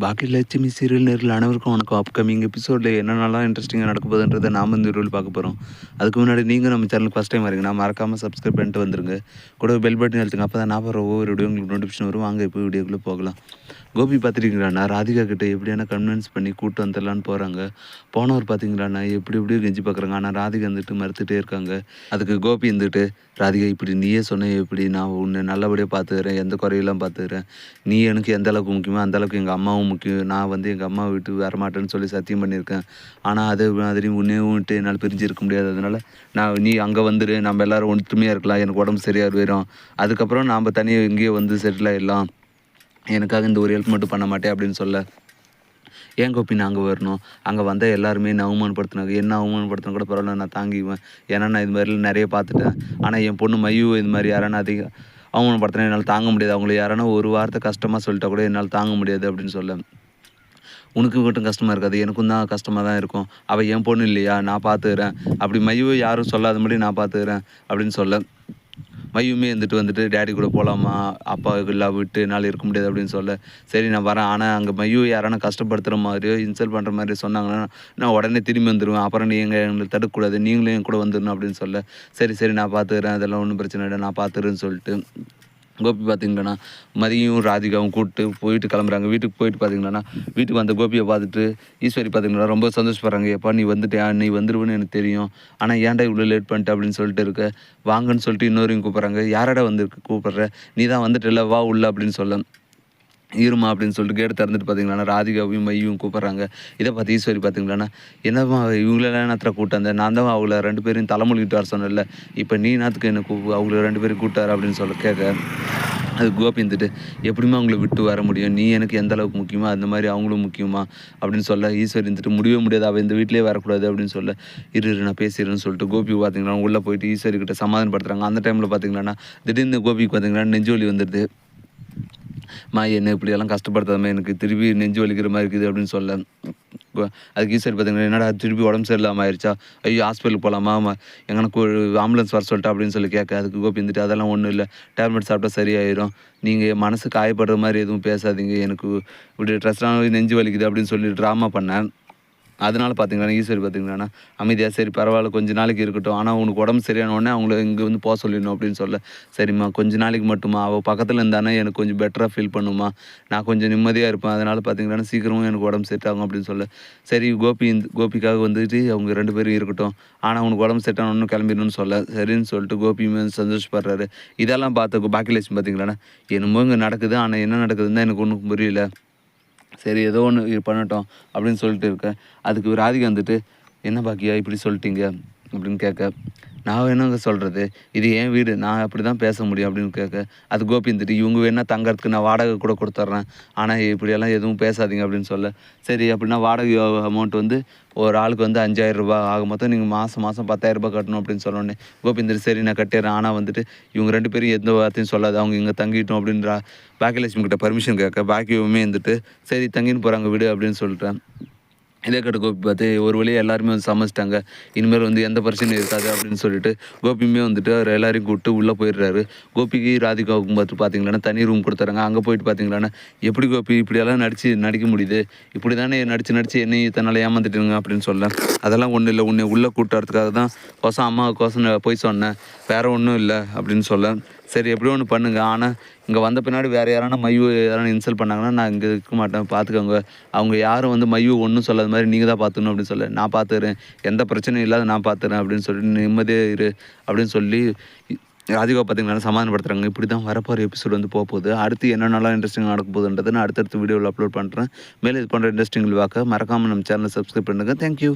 Baakiyalakshmi serial நேரில் அனைவருக்கும் வணக்கம். அப்கமிங் எபிசோடில் என்னென்னலாம் இன்ட்ரெஸ்டிங்காக நடக்க போகுதுன்றதை நாம் இந்த வீடியோவில் பார்க்க போகிறோம். அதுக்கு முன்னாடி நீங்கள் நம்ம சேனலுக்கு ஃபஸ்ட் டைம் வரீங்கன்னா மறக்காமல் சப்ஸ்கிரைப் பண்ணிட்டு வந்துருங்க. கூட பெல் பட்டன் அழுத்துங்க. அப்போ தான் நான் போகிற ஒவ்வொரு வீடியோ உங்களுக்கு நோட்டிஃபிகேஷன் வரும். வாங்க இப்போ வீடியோக்குள்ளே போகலாம். கோபி பார்த்துருக்கீங்களாண்ணா ராதிகா கிட்ட எப்படியான கன்வின்ஸ் பண்ணி கூட்டு வந்துடலான்னு போகிறாங்க. போனவர் பார்த்தீங்களாண்ணா எப்படியோ கெஞ்சி பார்க்குறாங்க. ஆனால் ராதிகா வந்துட்டு மறுத்துட்டே இருக்காங்க. அதுக்கு கோபி இருந்துட்டு, ராதிகா இப்படி நீயே சொன்ன எப்படி நான் உன்னை நல்லபடியாக பார்த்துக்கிறேன், எந்த குறையெல்லாம் பார்த்துக்கிறேன், நீ எனக்கு எந்த அளவுக்கு முக்கியமோ அந்த அளவுக்கு எங்கள் அம்மாவும் முக்கியம், நான் வந்து எங்கள் அம்மாவை விட்டு வரமாட்டேன்னு சொல்லி சத்தியம் பண்ணியிருக்கேன். ஆனால் அதே மாதிரி உன்னையும் விட்டு என்னால் பிரிஞ்சு இருக்க முடியாது. அதனால் நீ அங்கே வந்துடு, நம்ம எல்லோரும் ஒற்றுமையாக இருக்கலாம், எனக்கு உடம்பு சரியாக போயிடும், அதுக்கப்புறம் நாம் தனியாக எங்கேயோ வந்து செட்டில் ஆகிடலாம், எனக்காக இந்த ஒரு ஹெல்ப் மட்டும் பண்ண மாட்டேன் அப்படின்னு சொல்ல, ஏன் கோபி நான் அங்கே வரணும், அங்கே வந்தால் எல்லாருமே என்ன அவமானப்படுத்தினாங்க, என்ன அவமானப்படுத்தினா கூட பரவாயில்ல நான் தாங்கிக்குவேன், ஏன்னா நான் இது மாதிரி நிறைய பார்த்துட்டேன். ஆனால் என் பொண்ணு மையூ இது மாதிரி யாரானா அதிகம் அவமானப்படுத்தினா என்னால் தாங்க முடியாது, அவங்கள யாரானா ஒரு வார்த்தை கஷ்டமாக சொல்லிட்டா கூட என்னால் தாங்க முடியாது அப்படின்னு சொல்ல, உனக்கு மட்டும் கஷ்டமாக இருக்காது, எனக்கும் தான் கஷ்டமாக தான் இருக்கும், அவள் என் பொண்ணு இல்லையா நான் பார்த்துக்கிறேன், அப்படி மையூவை யாரும் சொல்லாத மாதிரி நான் பார்த்துக்கிறேன் அப்படின்னு சொல்ல, மையுமே வந்துட்டு டேடி கூட போகலாமா, அப்பா இல்லை விட்டு என்னால் இருக்க முடியாது அப்படின்னு சொல்ல, சரி நான் வரேன், ஆனால் அங்கே மையு யாரானா கஷ்டப்படுத்துகிற மாதிரியோ இன்சல்ட் பண்ணுற மாதிரி சொன்னாங்கன்னா நான் உடனே திரும்பி வந்துடுவேன், அப்புறம் எங்களை தடுக்கக்கூடாது, நீங்களும் என் கூட வந்துடணும் அப்படின்னு சொல்ல, சரி நான் பார்த்துக்கிறேன், அதெல்லாம் ஒன்றும் பிரச்சனை இல்லை, நான் பார்த்துக்கிறேன்னு சொல்லிட்டு கோபி பார்த்திங்களாண்ணா மதியம் ராதிகாவும் கூப்பிட்டு போயிட்டு கிளம்புறாங்க. வீட்டுக்கு போயிட்டு பார்த்திங்களாண்ணா வீட்டுக்கு வந்த கோபியை பார்த்துட்டு ஈஸ்வரி பார்த்திங்கன்னா ரொம்ப சந்தோஷப்படுறாங்க. எப்பா நீ வந்துட்டியா, நீ வந்துடுவேன்னு எனக்கு தெரியும், ஆனால் ஏன்டா இவ்வளோ லேட் பண்ணிட்ட அப்படின்னு சொல்லிட்டு இருக்க, வாங்கன்னு சொல்லிட்டு இன்னொருங்க கூப்பிட்றாங்க. யாரடா வந்து கூப்பிட்ற, நீ தான் வந்துட்டு வா உள்ள அப்படின்னு சொல்ல, இருமா அப்படின்னு சொல்லிட்டு கேட்டு திறந்துட்டு பார்த்தீங்களாண்ணா ராதிகாவையும் மையும் கூப்பிட்றாங்க. இதை பார்த்து ஈஸ்வரி பார்த்தீங்களாண்ணா என்னம்மா இவங்களெல்லாம் நேரத்தில் கூட்டாந்த, நான் தான் அவங்கள 2 பேரையும் தலைமொழிக்கிட்டு வர சொன்னல, இப்போ நீ நேரத்துக்கு என்ன அவங்கள 2 பேரும் கூட்டார் அப்படின்னு சொல்ல கேட்க, அது கோபி இருந்துட்டு எப்படிமா அவங்கள விட்டு வர முடியும், நீ எனக்கு எந்த அளவுக்கு முக்கியமா அந்த மாதிரி அவங்களும் முக்கியமா அப்படின்னு சொல்ல, ஈஸ்வரி இருந்துட்டு முடியவே முடியாது, அவள் இந்த வீட்டிலே வரக்கூடாது அப்படின்னு சொல்ல, இரு நான் பேசிடுறேன்னு சொல்லிட்டு கோபி பார்த்தீங்கன்னா உள்ளே போயிட்டு ஈஸ்வரி கிட்ட சமாதானப்படுத்துறாங்க. அந்த டைமில் பார்த்தீங்களாண்ணா திடீர்னு கோபிக்கு பார்த்தீங்கன்னா நெஞ்சு வலி வந்துடுது. என்ன இப்படியெல்லாம் கஷ்டப்படுத்தாமல் எனக்கு திருப்பி நெஞ்சு வலிக்கிற மாதிரி இருக்குது அப்படின்னு சொல்ல, அதுக்கு ஈஸ்வரி பார்த்தீங்கன்னா என்னடா திருப்பி உடம்பு சரியில்லாமல் ஆயிடுச்சா, ஐயோ ஹாஸ்பிட்டலுக்கு போகலாமா, எங்களுக்கு ஒரு ஆம்புலன்ஸ் வர சொல்லிட்டா அப்படின்னு சொல்லி கேட்க, அதுக்கு கோபி இருந்துட்டு அதெல்லாம் ஒன்றும் இல்லை, டேப்லெட் சாப்பிட்டா சரியாயிடும், நீங்கள் மனசு காயப்படுற மாதிரி எதுவும் பேசாதீங்க, எனக்கு இப்படி ட்ரெஸ்ஸாக நெஞ்சு வலிக்குது அப்படின்னு சொல்லி ட்ராமா பண்ணேன். அதனால் பார்த்தீங்கன்னா ஈஸ்வரி பார்த்தீங்கன்னா அமைதியாக சரி பரவாயில்ல கொஞ்ச நாளைக்கு இருக்கட்டும், ஆனால் உனக்கு உடம்பு சரியான உடனே அவங்கள இங்கே வந்து போக சொல்லிடணும் அப்படின்னு சொல்ல, சரிம்மா கொஞ்ச நாளைக்கு மட்டுமா, அவள் பக்கத்தில் இருந்தானே எனக்கு கொஞ்சம் பெட்டராக ஃபீல் பண்ணுமா, நான் கொஞ்சம் நிம்மதியாக இருப்பேன், அதனால் பார்த்தீங்கன்னா சீக்கிரமும் எனக்கு உடம்பு செட் ஆகும் அப்படின்னு சொல்ல, சரி கோபிக்காக வந்துட்டு அவங்க 2 பேரும் இருக்கட்டும், ஆனால் உனக்கு உடம்பு செட் ஆகணும்னு கிளம்பிடணும்னு சொல்ல, சரின்னு சொல்லிட்டு கோபியுமே சந்தோஷப்படுறாரு. இதெல்லாம் பார்த்த பாக்கியலட்சுமி பார்த்தீங்களாண்ணா என்னமோ இங்கே நடக்குது, ஆனால் என்ன நடக்குதுன்னு தான் எனக்கு ஒன்றும் புரியல, சரி ஏதோ ஒன்று பண்ணட்டும் அப்படின்னு சொல்லிட்டு இருக்கேன். அதுக்கு ராதிகா வந்துட்டு என்ன பாக்கியா இப்படி சொல்லிட்டீங்க அப்படின்னு கேட்க, நான் என்னங்க சொல்கிறது, இது என் வீடு, நான் அப்படி தான் பேச முடியும் அப்படின்னு கேட்க, அது கோபி இருந்துட்டு இவங்க வேணால் தங்கறதுக்கு நான் வாடகை கூட கொடுத்துட்றேன், ஆனால் இப்படியெல்லாம் எதுவும் பேசாதீங்க அப்படின்னு சொல்ல, சரி அப்படின்னா வாடகை அமௌண்ட் வந்து ஒரு ஆளுக்கு வந்து 5000 ரூபா ஆக மொத்தம் நீங்கள் மாதம் 10,000 ரூபாய் கட்டணும் அப்படின்னு சொன்னோடனே கோபி இருந்துட்டு சரி நான் கட்டிடுறேன், ஆனால் வந்துட்டு இவங்க 2 பேரும் எந்த வார்த்தையும் சொல்லாது, அவங்க இங்கே தங்கிட்டோம் அப்படின்ற பாக்கியலட்சுமி கிட்ட பர்மிஷன் கேட்க, பாக்கியவுமே இருந்துட்டு சரி தங்கின்னு போகிறாங்க வீடு அப்படின்னு சொல்லிட்டேன். இதே கட்ட கோபி பார்த்து ஒரு வழியாக எல்லாருமே வந்து சமைச்சிட்டாங்க, இனிமேல் வந்து எந்த பிரச்சனையும் இருக்காது அப்படின்னு சொல்லிட்டு கோபியுமே வந்துட்டு அவர் எல்லாரையும் கூப்பிட்டு உள்ளே போயிடுறாரு. கோபிக்கு ராதிகாவுக்கும் பார்த்து பார்த்தீங்களான்னா தனி ரூம் கொடுத்துறாங்க. அங்கே போயிட்டு பார்த்தீங்களான்னா எப்படி கோபி இப்படியெல்லாம் நடிக்க முடியுது, இப்படி தானே நடித்து என்னையும் இத்தனை ஏமாந்துட்டுங்க அப்படின்னு சொல்ல, அதெல்லாம் ஒன்றும் இல்லை, உன்னை உள்ளே கூட்டுறதுக்காக தான் அம்மாவுக்கோசம் போய் சொன்னேன், வேறு ஒன்றும் இல்லை அப்படின்னு சொல்ல, சரி எப்படியோ ஒன்று பண்ணுங்க, ஆனால் இங்கே வந்த பின்னாடி வேறு யாரானா மையு யாரான இன்சல்ட் பண்ணாங்கன்னா நான் இங்கே இருக்க மாட்டேன் பார்த்துக்கோங்க, அவங்க யாரும் வந்து மையு ஒன்றும் சொல்லாத மாதிரி நீங்கள் தான் பார்த்துக்கணும் அப்படின்னு சொல்ல, நான் பார்த்துக்கிறேன் எந்த பிரச்சனையும் இல்லாத நான் பார்த்துக்கிறேன் அப்படின்னு சொல்லிட்டு நிம்மதியாக இரு அப்படின்னு சொல்லி ராதிகா பார்த்தீங்கன்னா சமாதானப்படுத்துறாங்க. இப்படி தான் வரப்போகிற எபிசோடு வந்து போகுது. அடுத்து என்னென்னலாம் இன்ட்ரெஸ்டிங் நடக்க போகுதுன்றது நான் அடுத்தடுத்த வீடியோவில் அப்லோட் பண்ணுறேன். மேலே இது பண்ணுற இன்ட்ரெஸ்டிங் பார்க்க மறக்காமல் நம்ம சேனலை சப்ஸ்கிரைப் பண்ணுங்கள். தேங்க்யூ.